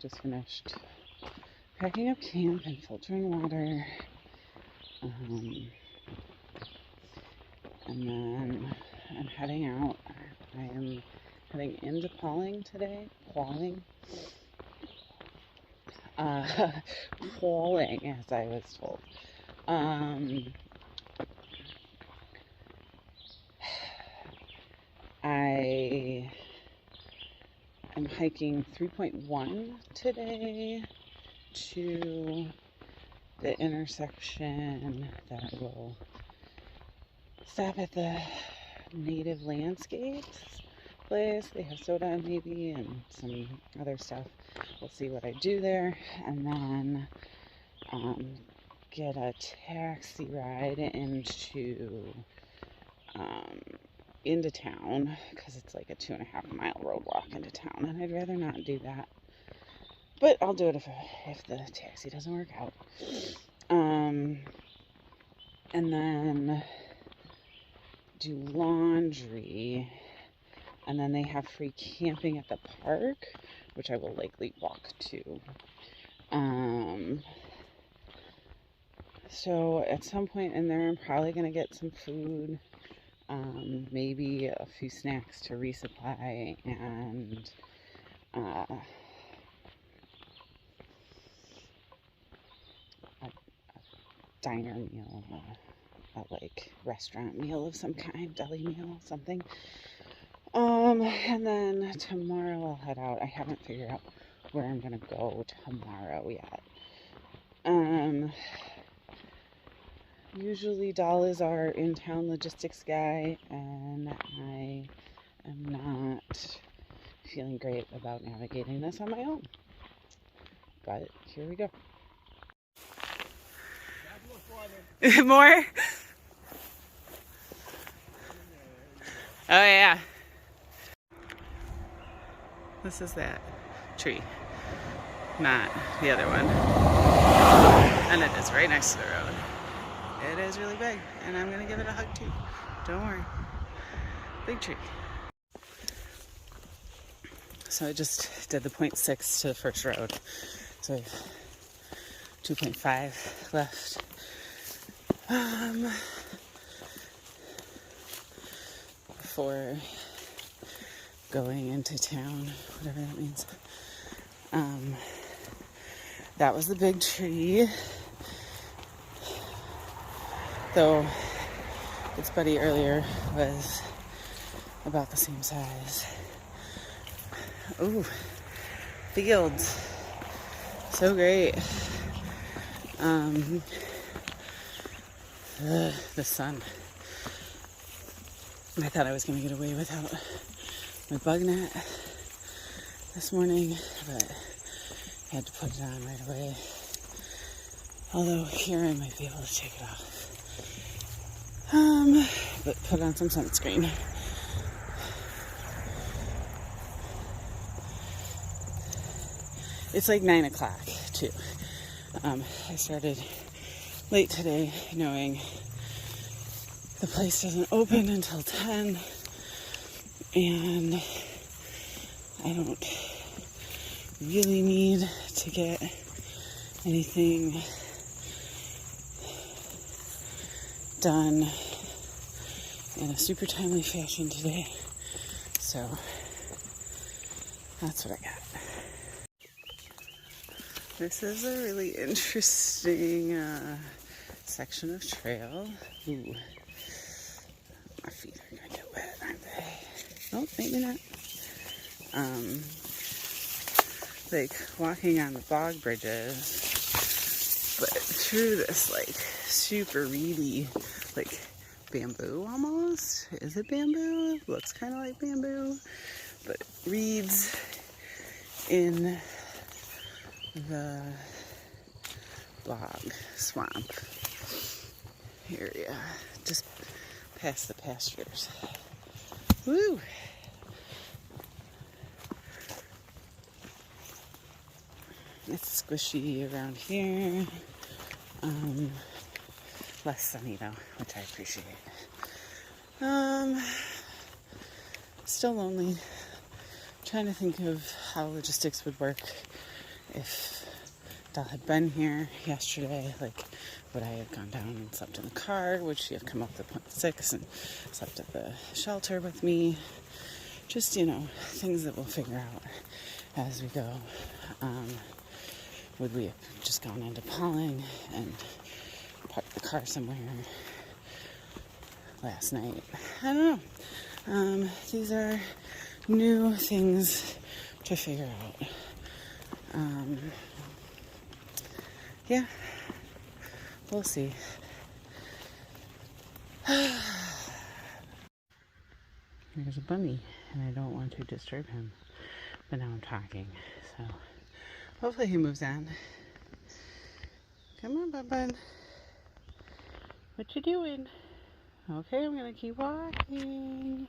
just finished packing up camp and filtering water. And then I'm heading out. I am heading into Pauling today. Pauling, as I was told. I am hiking 3.1 today to the intersection that will stop at the Native Landscapes place. They have soda maybe and some other stuff. We'll see what I do there, and then get a taxi ride into town, because it's like a 2.5 mile road walk into town, and I'd rather not do that, but I'll do it if the taxi doesn't work out. And then do laundry, and then they have free camping at the park, which I will likely walk to. So at some point in there, I'm probably going to get some food, maybe a few snacks to resupply, and a diner meal, a like restaurant meal of some kind, deli meal, something. And then tomorrow I'll head out. I haven't figured out where I'm gonna go tomorrow yet. Usually Dahl is our in-town logistics guy, and I am not feeling great about navigating this on my own. But here we go. More? Oh yeah. This is that tree, not the other one. And it is right next to the road. It is really big, and I'm gonna give it a hug too. Don't worry. Big tree. So I just did the 0.6 to the first road. So I have 2.5 left. Before going into town, whatever that means. That was the big tree. Though its buddy earlier was about the same size. Ooh, fields. So great. The sun. I thought I was going to get away without my bug net this morning, but I had to put it on right away. Although here I might be able to take it off. But put on some sunscreen. It's like 9 o'clock too. I started late today, knowing the place doesn't open until 10, and I don't really need to get anything done in a super timely fashion today, so that's what I got. This is a really interesting section of trail. Ooh, my feet are gonna get wet, aren't they? Oh, maybe not. Like walking on the bog bridges, but through this like super reedy, like bamboo almost. Is it bamboo? Looks kind of like bamboo, but reeds in the bog swamp area, just past the pastures. Woo! It's squishy around here. Less sunny though, which I appreciate. Still lonely. Trying to think of how logistics would work if Dell had been here yesterday, like, would I have gone down and slept in the car? Would she have come up to point 6 and slept at the shelter with me? Just, things that we'll figure out as we go. Would we have just gone into Pauling and parked the car somewhere last night? I don't know. These are new things to figure out. Yeah, we'll see. There's a bunny, and I don't want to disturb him, but now I'm talking, so hopefully he moves on. Come on, Bun. What you doing? Okay, I'm gonna keep walking.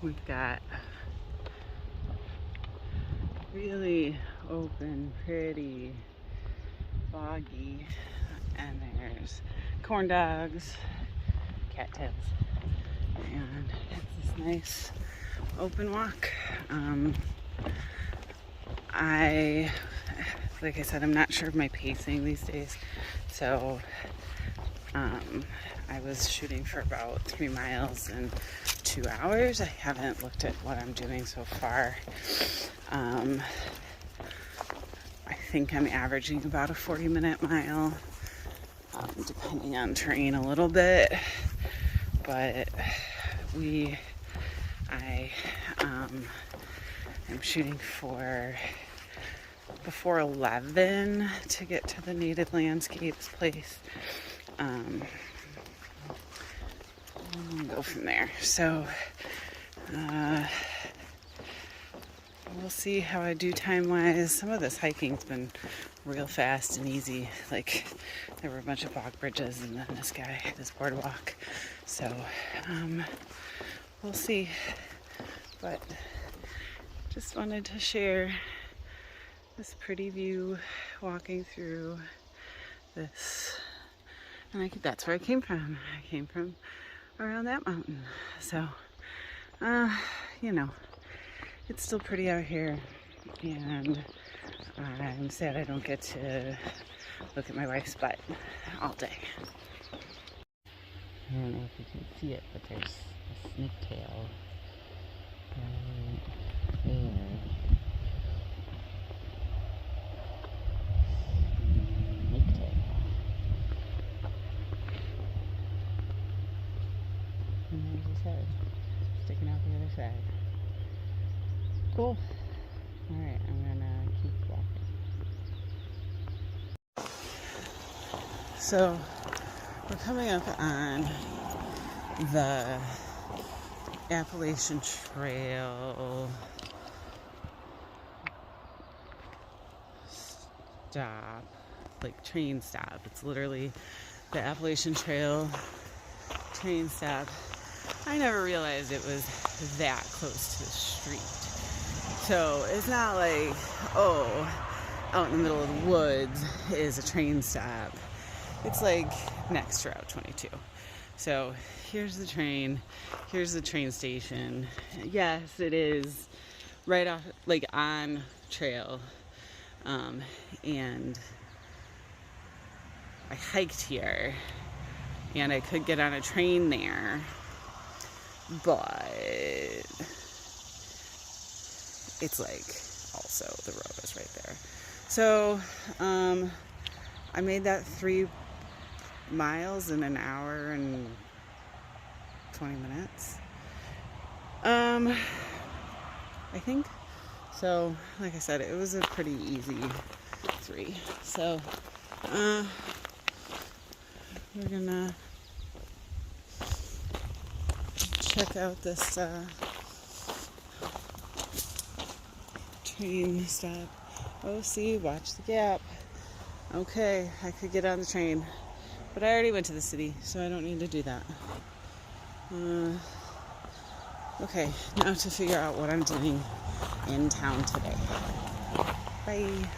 We've got really open, pretty, foggy, and there's corn dogs, cattails, and it's this nice open walk. Like I said, I'm not sure of my pacing these days, so I was shooting for about 3 miles in 2 hours. I haven't looked at what I'm doing so far. I think I'm averaging about a 40-minute mile, depending on terrain a little bit, but I'm shooting for before 11 to get to the Native Landscapes place. We'll go from there. So we'll see how I do time-wise. Some of this hiking's been real fast and easy. Like, there were a bunch of bog bridges and then this boardwalk. So we'll see. But just wanted to share this pretty view walking through this. And that's where I came from. I came from around that mountain. So, it's still pretty out here. And I'm sad I don't get to look at my wife's butt all day. I don't know if you can see it, but there's a snake tail right there. And there's his head sticking out the other side. Cool. Alright, I'm gonna keep walking. So, we're coming up on the Appalachian Trail stop, like train stop. It's literally the Appalachian Trail train stop. I never realized it was that close to the street. So it's not like, out in the middle of the woods is a train stop. It's like next to Route 22. So here's the train. Here's the train station. Yes, it is right off, like on trail. And I hiked here. And I could get on a train there, but it's like also the road is right there. So I made that 3 miles in an hour and 20 minutes. I think. So like I said, it was a pretty easy 3. So we're gonna check out this train stop. Oh, see, watch the gap. Okay, I could get on the train, but I already went to the city, so I don't need to do that. Okay, now to figure out what I'm doing in town today. Bye.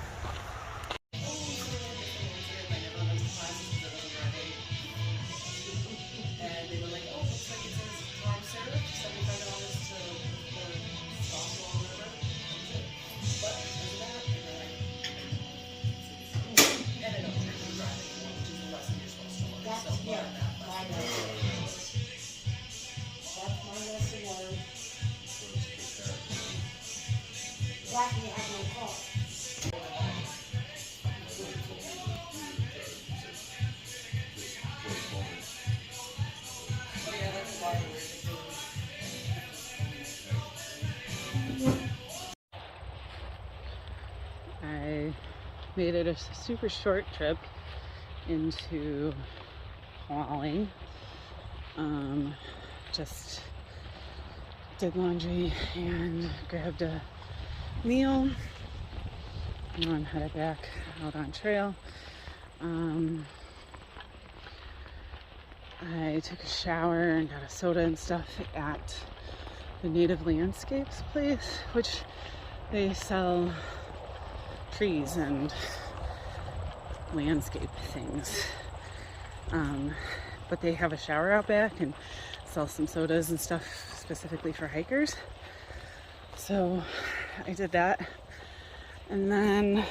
I made it a super short trip into hauling. Just did laundry and grabbed a meal. Now I'm headed back out on trail. I took a shower and got a soda and stuff at the Native Landscapes place, which they sell trees and landscape things. But they have a shower out back and sell some sodas and stuff specifically for hikers. So I did that. And then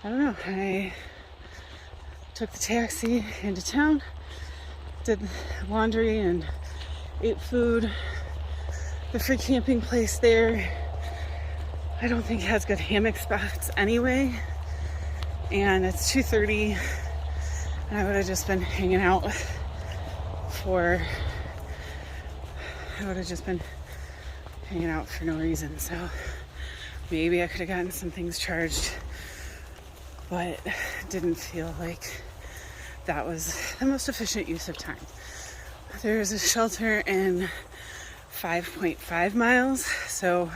I don't know, I took the taxi into town, did laundry and ate food. The free camping place there, I don't think has good hammock spots anyway. And it's 2:30 and I would have just been hanging out for no reason. So maybe I could have gotten some things charged, but didn't feel like that was the most efficient use of time. There's a shelter in 5.5 miles, so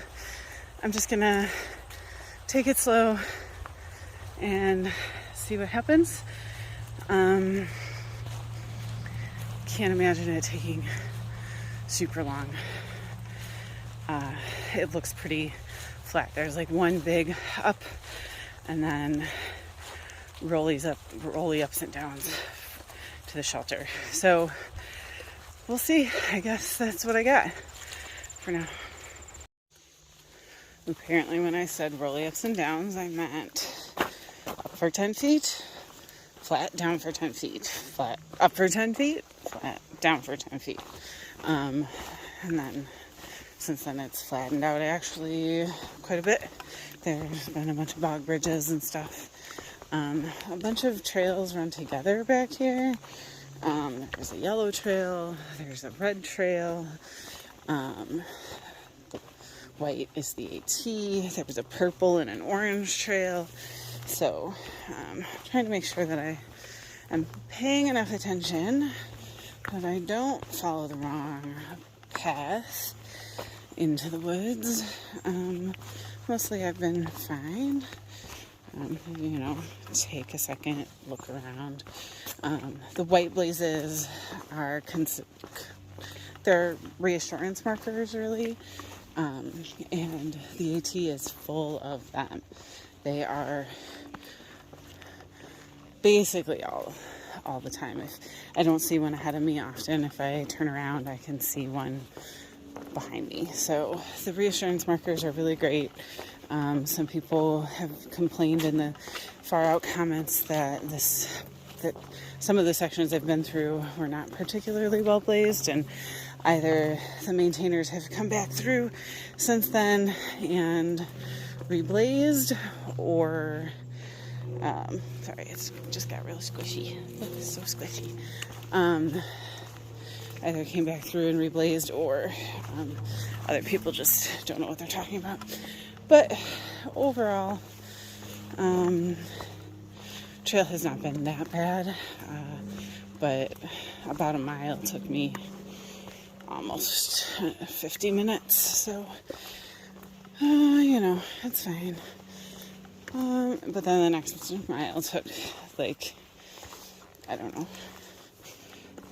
I'm just gonna take it slow and see what happens. Can't imagine it taking super long. It looks pretty flat. There's like one big up and then rolly ups and downs to the shelter. So we'll see. I guess that's what I got for now. Apparently when I said rolly ups and downs, I meant up for 10 feet, flat, down for 10 feet, flat, up for 10 feet, flat, down for 10 feet. And then since then it's flattened out actually quite a bit. There's been a bunch of bog bridges and stuff. A bunch of trails run together back here. There's a yellow trail, there's a red trail, the white is the AT, there was a purple and an orange trail. So trying to make sure that I am paying enough attention that I don't follow the wrong path into the woods. Mostly I've been fine. Take a second, look around. The white blazes are they're reassurance markers, really. And the AT is full of them. They are basically all the time. If I don't see one ahead of me often, if I turn around, I can see one behind me. So the reassurance markers are really great. Some people have complained in the far out comments that some of the sections I've been through were not particularly well blazed, and either the maintainers have come back through since then and reblazed, or sorry, it's just got real squishy. Look, it's so squishy. Either came back through and reblazed, or other people just don't know what they're talking about. But overall, trail has not been that bad, but about a mile took me almost 50 minutes, so it's fine. But then the next mile took like, I don't know,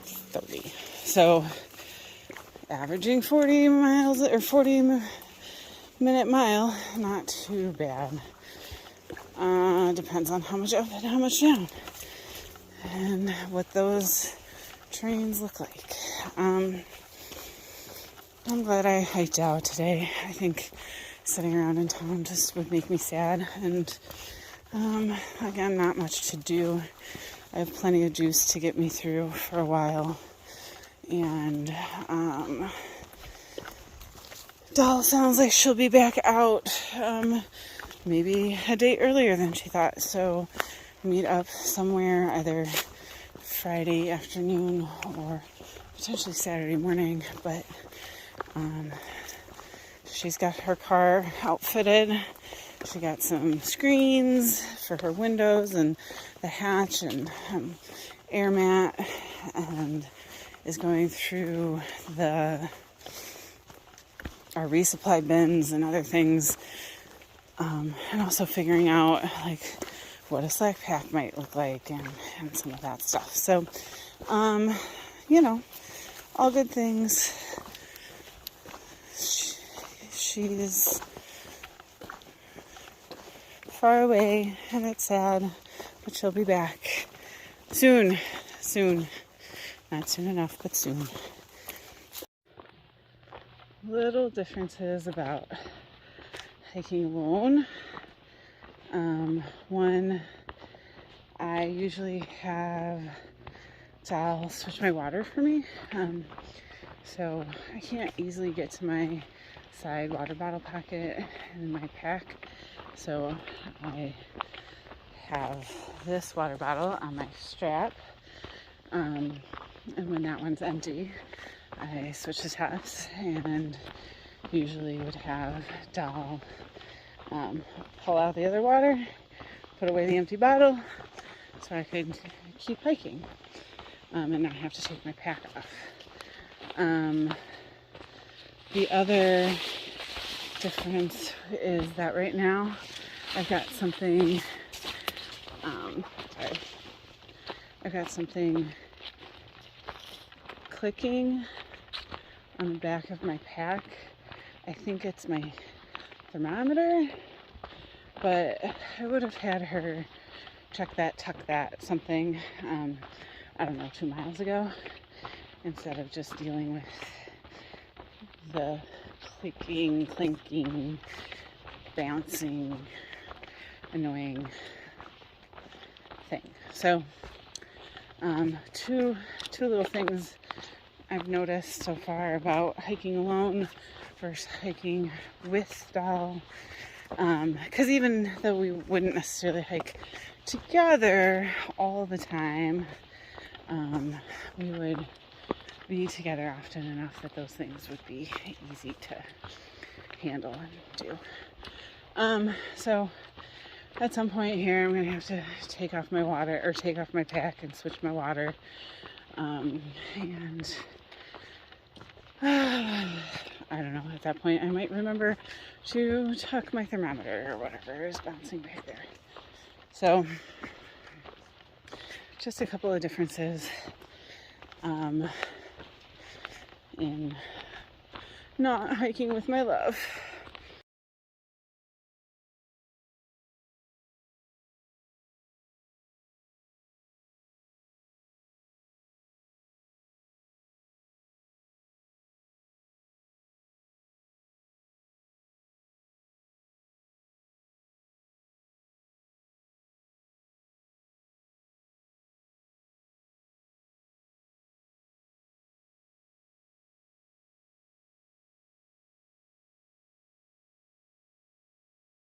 30. So averaging 40 miles or 40-minute mile, not too bad. Depends on how much up and how much down, and what those trains look like. I'm glad I hiked out today. I think sitting around in town just would make me sad, and again, not much to do. I have plenty of juice to get me through for a while, And Doll sounds like she'll be back out maybe a day earlier than she thought. So meet up somewhere either Friday afternoon or potentially Saturday morning. But she's got her car outfitted. She got some screens for her windows and the hatch and air mat, and is going through our resupply bins and other things, and also figuring out like what a slack pack might look like and some of that stuff. So, all good things. She's far away and it's sad, but she'll be back soon. Not soon enough, but soon. Little differences about hiking alone. One, I usually have Sal switch my water for me. So I can't easily get to my side water bottle pocket in my pack. So I have this water bottle on my strap. And when that one's empty, I switch the tops and usually would have Doll pull out the other water, put away the empty bottle so I could keep hiking and not have to take my pack off. The other difference is that right now I've got something clicking on the back of my pack. I think it's my thermometer, but I would have had her tuck that, something, I don't know, 2 miles ago, instead of just dealing with the clicking, clinking, bouncing, annoying thing. So, two little things I've noticed so far about hiking alone versus hiking with Doll. Because even though we wouldn't necessarily hike together all the time, we would be together often enough that those things would be easy to handle and do. So at some point here, I'm going to have to take off my pack and switch my water. And I don't know, at that point I might remember to tuck my thermometer or whatever is bouncing back there. So just a couple of differences in not hiking with my love.